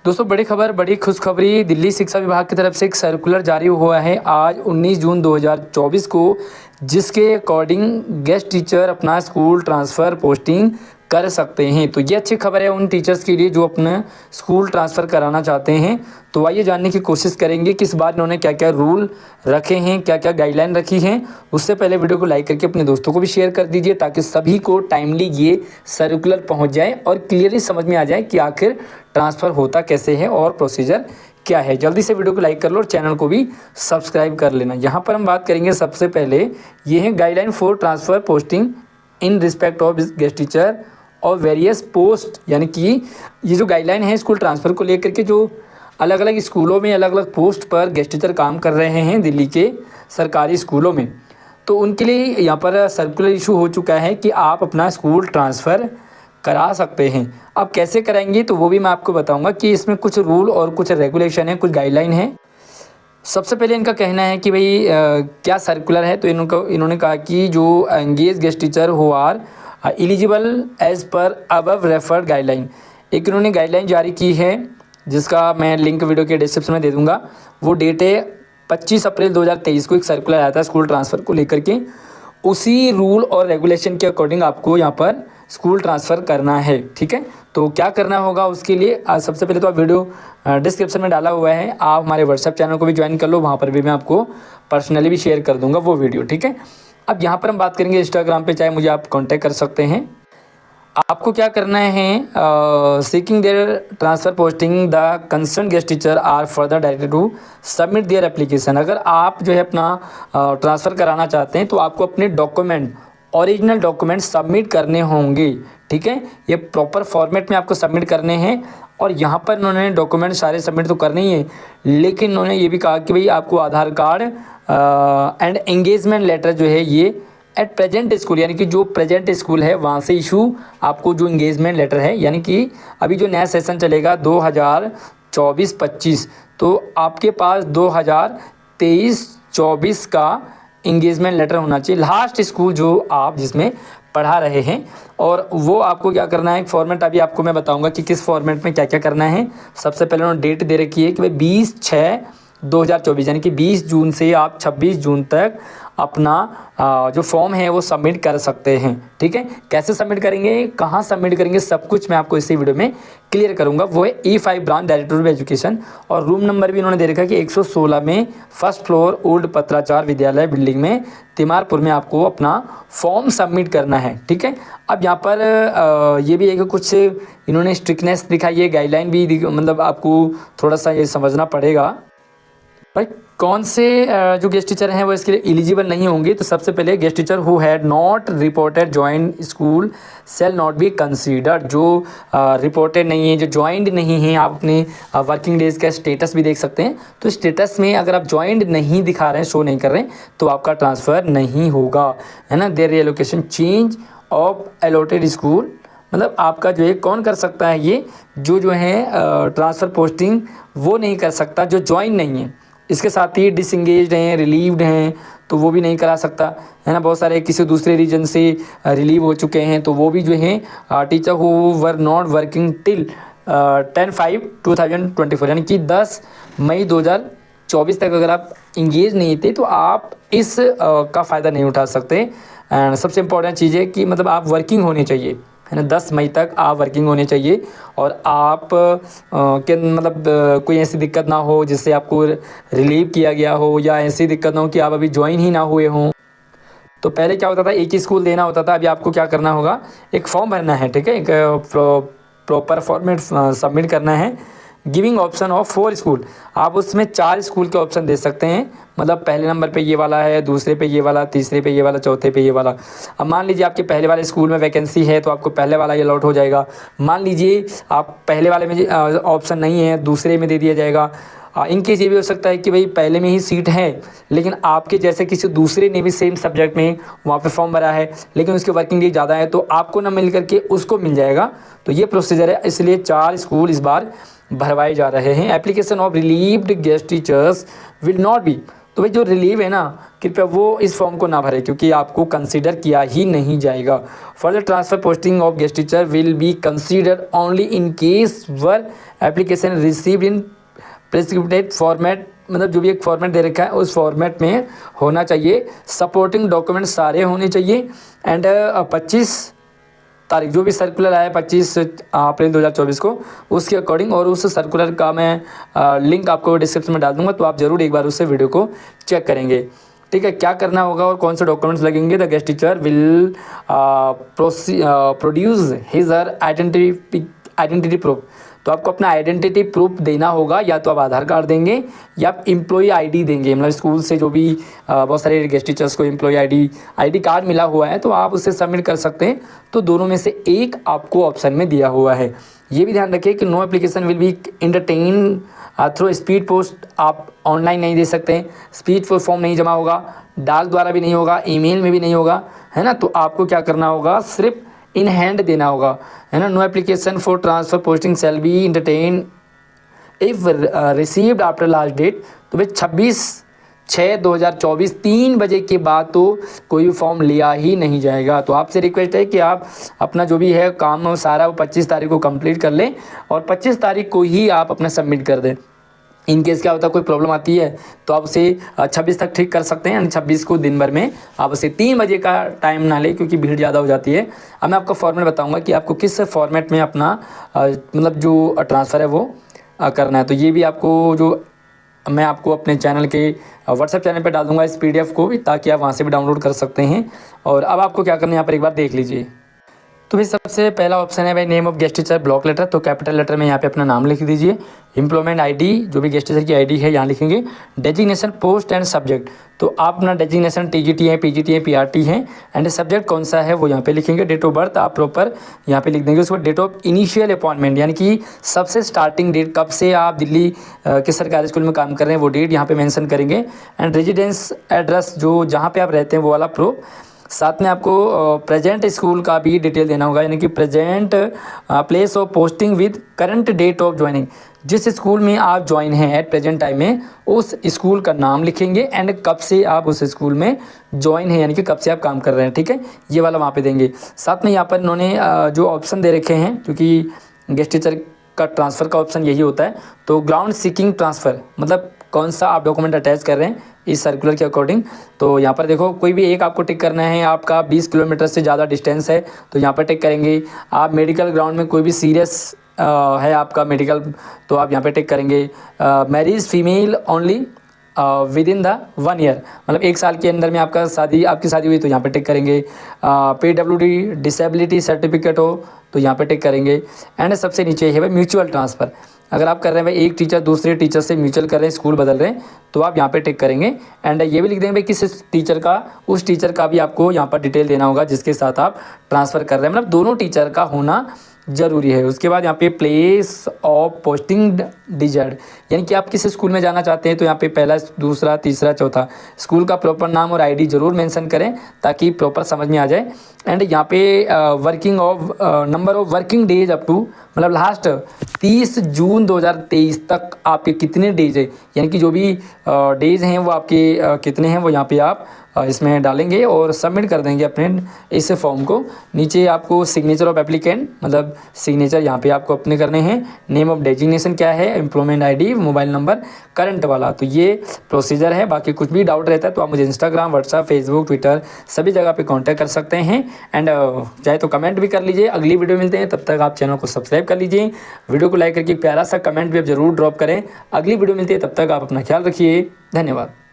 दोस्तों बड़ी खबर, बड़ी खुशखबरी। दिल्ली शिक्षा विभाग की तरफ से एक सर्कुलर जारी हुआ है आज 19 जून 2024 को, जिसके अकॉर्डिंग गेस्ट टीचर अपना स्कूल ट्रांसफ़र पोस्टिंग कर सकते हैं। तो ये अच्छी खबर है उन टीचर्स के लिए जो अपना स्कूल ट्रांसफ़र कराना चाहते हैं। तो आइए जानने की कोशिश करेंगे कि इस बार इन्होंने क्या क्या रूल रखे हैं, क्या क्या गाइडलाइन रखी हैं। उससे पहले वीडियो को लाइक करके अपने दोस्तों को भी शेयर कर दीजिए ताकि सभी को टाइमली ये सर्कुलर पहुंच जाए और क्लियरली समझ में आ जाए कि आखिर ट्रांसफ़र होता कैसे है और प्रोसीजर क्या है। जल्दी से वीडियो को लाइक कर लो और चैनल को भी सब्सक्राइब कर लेना। यहाँ पर हम बात करेंगे सबसे पहले ये है guideline for transfer posting in respect of guest teacher और वेरियस पोस्ट, यानी कि ये जो गाइडलाइन है स्कूल ट्रांसफ़र को लेकर के जो अलग अलग स्कूलों में अलग अलग पोस्ट पर गेस्ट टीचर काम कर रहे हैं दिल्ली के सरकारी स्कूलों में, तो उनके लिए यहाँ पर सर्कुलर इशू हो चुका है कि आप अपना स्कूल ट्रांसफ़र करा सकते हैं। अब कैसे कराएंगे तो वो भी मैं आपको बताऊंगा कि इसमें कुछ रूल और कुछ रेगुलेशन है, कुछ गाइडलाइन है। सबसे पहले इनका कहना है कि भाई क्या सर्कुलर है, तो इन्होंने कहा कि जो engage guest teacher who are eligible as per above referred guideline, एक इन्होंने गाइडलाइन जारी की है जिसका मैं लिंक वीडियो के डिस्क्रिप्शन में दे दूंगा। वो डेट है 25 अप्रैल 2023 को एक सर्कुलर आया था स्कूल ट्रांसफ़र को लेकर के। उसी रूल और रेगुलेशन के अकॉर्डिंग आपको यहाँ पर स्कूल ट्रांसफ़र करना है, ठीक है। तो क्या करना होगा उसके लिए सबसे पहले तो आप वीडियो डिस्क्रिप्शन में डाला हुआ है, आप हमारे व्हाट्सएप चैनल को भी ज्वाइन कर लो, वहाँ पर भी मैं आपको पर्सनली भी शेयर कर दूँगा वो वीडियो, ठीक है। अब यहाँ पर हम बात करेंगे इंस्टाग्राम पे, चाहे मुझे आप कांटेक्ट कर सकते हैं। आपको क्या करना है, seeking their transfer posting the concern guest teacher are further directed to submit their application. अगर आप जो है अपना ट्रांसफ़र कराना चाहते हैं तो आपको अपने डॉक्यूमेंट, ओरिजिनल डॉक्यूमेंट सबमिट करने होंगे, ठीक है। ये प्रॉपर फॉर्मेट में आपको सबमिट करने हैं और यहाँ पर इन्होंने डॉक्यूमेंट सारे सबमिट तो करने ही है, लेकिन इन्होंने ये भी कहा कि भाई आपको आधार कार्ड एंड एंगेजमेंट लेटर जो है ये एट प्रेजेंट स्कूल, यानी कि जो प्रेजेंट स्कूल है वहाँ से इशू आपको जो इंगेजमेंट लेटर है, यानी कि अभी जो नया सेशन चलेगा 2024-25, तो आपके पास 2023-24 का इंगेजमेंट लेटर होना चाहिए, लास्ट स्कूल जो आप जिसमें पढ़ा रहे हैं। और वो आपको क्या करना है, एक फॉर्मेट अभी आपको मैं बताऊंगा कि किस फॉर्मेट में क्या क्या करना है। सबसे पहले उन्होंने डेट दे रखी है कि भाई 20/6/2024, यानी कि 20 जून से आप 26 जून तक अपना जो फॉर्म है वो सबमिट कर सकते हैं, ठीक है। कैसे सबमिट करेंगे, कहाँ सबमिट करेंगे, सब कुछ मैं आपको इसी वीडियो में क्लियर करूंगा। वो है E5 branch director of education, और रूम नंबर भी इन्होंने दे रखा है कि 116 में फर्स्ट फ्लोर ओल्ड पत्राचार विद्यालय बिल्डिंग में तिमारपुर में आपको अपना फॉर्म सबमिट करना है, ठीक है। अब यहाँ पर ये भी है कि कुछ इन्होंने स्ट्रिक्टनेस दिखाई है, गाइडलाइन भी मतलब आपको थोड़ा सा ये समझना पड़ेगा भाई कौन से जो गेस्ट टीचर हैं वो इसके लिए एलिजिबल नहीं होंगे। तो सबसे पहले guest teacher who had not reported join school shall not be considered, जो रिपोर्टेड नहीं है, जो ज्वाइंड नहीं है। आप अपने वर्किंग डेज का स्टेटस भी देख सकते हैं, तो स्टेटस में अगर आप ज्वाइंड नहीं दिखा रहे हैं, शो नहीं कर रहे हैं, तो आपका ट्रांसफ़र नहीं होगा, है ना। Their allocation change of allotted school, मतलब आपका जो है कौन कर सकता है, ये जो है ट्रांसफ़र पोस्टिंग वो नहीं कर सकता जो ज्वाइन नहीं है। इसके साथ ही डिसंगेज्ड हैं, रिलीव्ड हैं, तो वो भी नहीं करा सकता, है ना। बहुत सारे किसी दूसरे रीजन से रिलीव हो चुके हैं, तो वो भी जो हैं teacher who were not working till 10/5/2024, यानी कि 10 मई 2024 तक अगर आप इंगेज नहीं थे तो आप इस का फ़ायदा नहीं उठा सकते। एंड सबसे इम्पोर्टेंट चीज़ है कि मतलब आप वर्किंग होने चाहिए, है ना। 10 मई तक आप वर्किंग होने चाहिए और आप के मतलब कोई ऐसी दिक्कत ना हो जिससे आपको रिलीव किया गया हो, या ऐसी दिक्कत ना हो कि आप अभी ज्वाइन ही ना हुए हों। तो पहले क्या होता था, एक ही स्कूल देना होता था, अभी आपको क्या करना होगा, एक फॉर्म भरना है, ठीक है। एक प्रॉपर फॉर्मेट सबमिट करना है, गिविंग ऑप्शन ऑफ 4 स्कूल। आप उसमें 4 स्कूल के ऑप्शन दे सकते हैं, मतलब पहले नंबर पे ये वाला है, दूसरे पे ये वाला, तीसरे पे ये वाला, चौथे पे ये वाला। अब मान लीजिए आपके पहले वाले स्कूल में वैकेंसी है तो आपको पहले वाला ये अलॉट हो जाएगा। मान लीजिए आप पहले वाले में ऑप्शन नहीं है, दूसरे में दे दिया जाएगा। इनकेस ये भी हो सकता है कि भाई पहले में ही सीट है, लेकिन आपके जैसे किसी दूसरे ने भी सेम सब्जेक्ट में वहाँ पे फॉर्म भरा है, लेकिन उसके वर्किंग डे ज़्यादा है, तो आपको ना मिल करके उसको मिल जाएगा। तो ये प्रोसीजर है, इसलिए 4 स्कूल इस बार भरवाए जा रहे हैं। Application of relieved guest teachers will not be, तो भाई जो रिलीव है ना, कृपया वो इस फॉर्म को ना भरें क्योंकि आपको कंसीडर किया ही नहीं जाएगा। Further transfer posting of guest teacher will be considered only in case where application received in prescripted format, मतलब जो भी एक फॉर्मेट दे रखा है उस फॉर्मेट में होना चाहिए। सपोर्टिंग डॉक्यूमेंट सारे होने चाहिए। एंड 25 तारीख जो भी सर्कुलर आया 25 अप्रैल 2024 को, उसके अकॉर्डिंग, और उस सर्कुलर का मैं लिंक आपको डिस्क्रिप्शन में डाल दूंगा, तो आप ज़रूर एक बार उससे वीडियो को चेक करेंगे। ठीक है, क्या करना होगा और कौन से डॉक्यूमेंट्स लगेंगे। The guest teacher will produce his her identity proof. तो आपको अपना आइडेंटिटी प्रूफ देना होगा, या तो आप आधार कार्ड देंगे या आप एम्प्लॉई आईडी देंगे। मतलब स्कूल से जो भी बहुत सारे गेस्ट टीचर्स को एम्प्लॉई आईडी कार्ड मिला हुआ है तो आप उससे सबमिट कर सकते हैं। तो दोनों में से एक आपको ऑप्शन में दिया हुआ है। ये भी ध्यान रखिए कि no application will be entertain through speed post. आप ऑनलाइन नहीं दे सकते, स्पीड पोस्ट फॉर्म नहीं जमा होगा, डाक द्वारा भी नहीं होगा, ईमेल में भी नहीं होगा, है ना। तो आपको क्या करना होगा, सिर्फ इन हैंड देना होगा, है ना। No application for transfer posting shall be entertain if received after last date. तो भाई 26/6/2024 3 बजे के बाद तो कोई भी फॉर्म लिया ही नहीं जाएगा। तो आपसे रिक्वेस्ट है कि आप अपना जो भी है काम सारा वो 25 तारीख को कंप्लीट कर लें और 25 तारीख को ही आप अपना सबमिट कर दें। इन केस क्या होता है, कोई प्रॉब्लम आती है तो आप उसे 26 तक ठीक कर सकते हैं। यानी 26 को दिन भर में आप उसे 3 बजे का टाइम ना लें क्योंकि भीड़ ज़्यादा हो जाती है। अब मैं आपको फॉर्मेट बताऊंगा कि आपको किस फॉर्मेट में अपना मतलब जो ट्रांसफ़र है वो करना है। तो ये भी आपको जो मैं आपको अपने चैनल के व्हाट्सएप चैनल पे डाल दूंगा इस PDF को भी, ताकि आप वहाँ से भी डाउनलोड कर सकते हैं। और अब आपको क्या करना है, यहाँ पर एक बार देख लीजिए। तो भाई सबसे पहला ऑप्शन है भाई name of guest teacher block letter. तो कैपिटल लेटर में यहाँ पे अपना नाम लिख दीजिए। एम्प्लॉयमेंट आईडी जो भी गेस्ट टीचर की आईडी है यहाँ लिखेंगे। डेजिग्नेशन पोस्ट एंड सब्जेक्ट, तो आप अपना डेजिग्नेशन TGT है, PGT है, PRT है, एंड सब्जेक्ट कौन सा है वो यहाँ पे लिखेंगे। डेट ऑफ बर्थ आप प्रॉपर यहाँ पे लिख देंगे। उसके बाद डेट ऑफ इनिशियल अपॉइंटमेंट, यानी कि सबसे स्टार्टिंग डेट, कब से आप दिल्ली के सरकारी स्कूल में काम कर रहे हैं वो डेट यहाँ पे मेंशन करेंगे। एंड रेजिडेंस एड्रेस जो जहाँ पे आप रहते हैं वो वाला प्रूफ। साथ में आपको प्रेजेंट स्कूल का भी डिटेल देना होगा, यानी कि present place of posting with current date of joining. जिस स्कूल में आप ज्वाइन हैं एट प्रेजेंट टाइम में उस स्कूल का नाम लिखेंगे एंड कब से आप उस स्कूल में ज्वाइन हैं, यानी कि कब से आप काम कर रहे हैं। ठीक है, ये वाला वहाँ पे देंगे। साथ में यहाँ पर इन्होंने जो ऑप्शन दे रखे हैं, क्योंकि गेस्ट टीचर का ट्रांसफ़र का ऑप्शन यही होता है, तो ग्राउंड सीकिंग ट्रांसफ़र मतलब कौन सा आप डॉक्यूमेंट अटैच कर रहे हैं इस सर्कुलर के अकॉर्डिंग। तो यहाँ पर देखो कोई भी एक आपको टिक करना है। आपका 20 किलोमीटर से ज़्यादा डिस्टेंस है तो यहाँ पर टिक करेंगे। आप मेडिकल ग्राउंड में कोई भी सीरियस है आपका मेडिकल, तो आप यहाँ पे टिक करेंगे। Marriage female only with in the 1 year, मतलब 1 साल के अंदर में आपकी शादी हुई तो यहाँ पे टिक करेंगे। PWD डिसेबिलिटी सर्टिफिकेट हो तो यहाँ पे टिक करेंगे। एंड सबसे नीचे है भाई म्यूचुअल ट्रांसफ़र, अगर आप कर रहे हैं भाई एक टीचर दूसरे टीचर से म्यूचुअल कर रहे हैं, स्कूल बदल रहे हैं, तो आप यहाँ पे टिक करेंगे। एंड ये भी लिख देंगे भाई किस टीचर का, उस टीचर का भी आपको यहाँ पर डिटेल देना होगा जिसके साथ आप ट्रांसफ़र कर रहे हैं, मतलब दोनों टीचर का होना ज़रूरी है। उसके बाद यहाँ पे प्लेस ऑफ पोस्टिंग डिजायर्ड, यानी कि आप किस स्कूल में जाना चाहते हैं, तो यहाँ पे पहला, दूसरा, तीसरा, चौथा स्कूल का प्रॉपर नाम और ID ज़रूर मेंशन करें ताकि प्रॉपर समझ में आ जाए। एंड यहाँ पे working of number of working days up to, मतलब लास्ट 30 जून 2023 तक आपके कितने डेज है, यानी कि जो भी डेज हैं वो आपके कितने हैं वो यहाँ पे आप इसमें डालेंगे और सबमिट कर देंगे अपने इस फॉर्म को। नीचे आपको सिग्नेचर ऑफ एप्लीकेंट, मतलब सिग्नेचर यहाँ पे आपको अपने करने हैं। नेम ऑफ डेजिग्नेशन क्या है, employment ID, mobile number current वाला। तो ये प्रोसीजर है। बाकी कुछ भी डाउट रहता है तो आप मुझे इंस्टाग्राम, व्हाट्सएप, फेसबुक, ट्विटर सभी जगह पे कांटेक्ट कर सकते हैं। एंड चाहे तो कमेंट भी कर लीजिए। अगली वीडियो मिलते हैं, तब तक आप चैनल को सब्सक्राइब कर लीजिए। वीडियो को लाइक करके प्यारा सा कमेंट भी आप जरूर ड्रॉप करें। अगली वीडियो मिलती है, तब तक आप अपना ख्याल रखिए। धन्यवाद।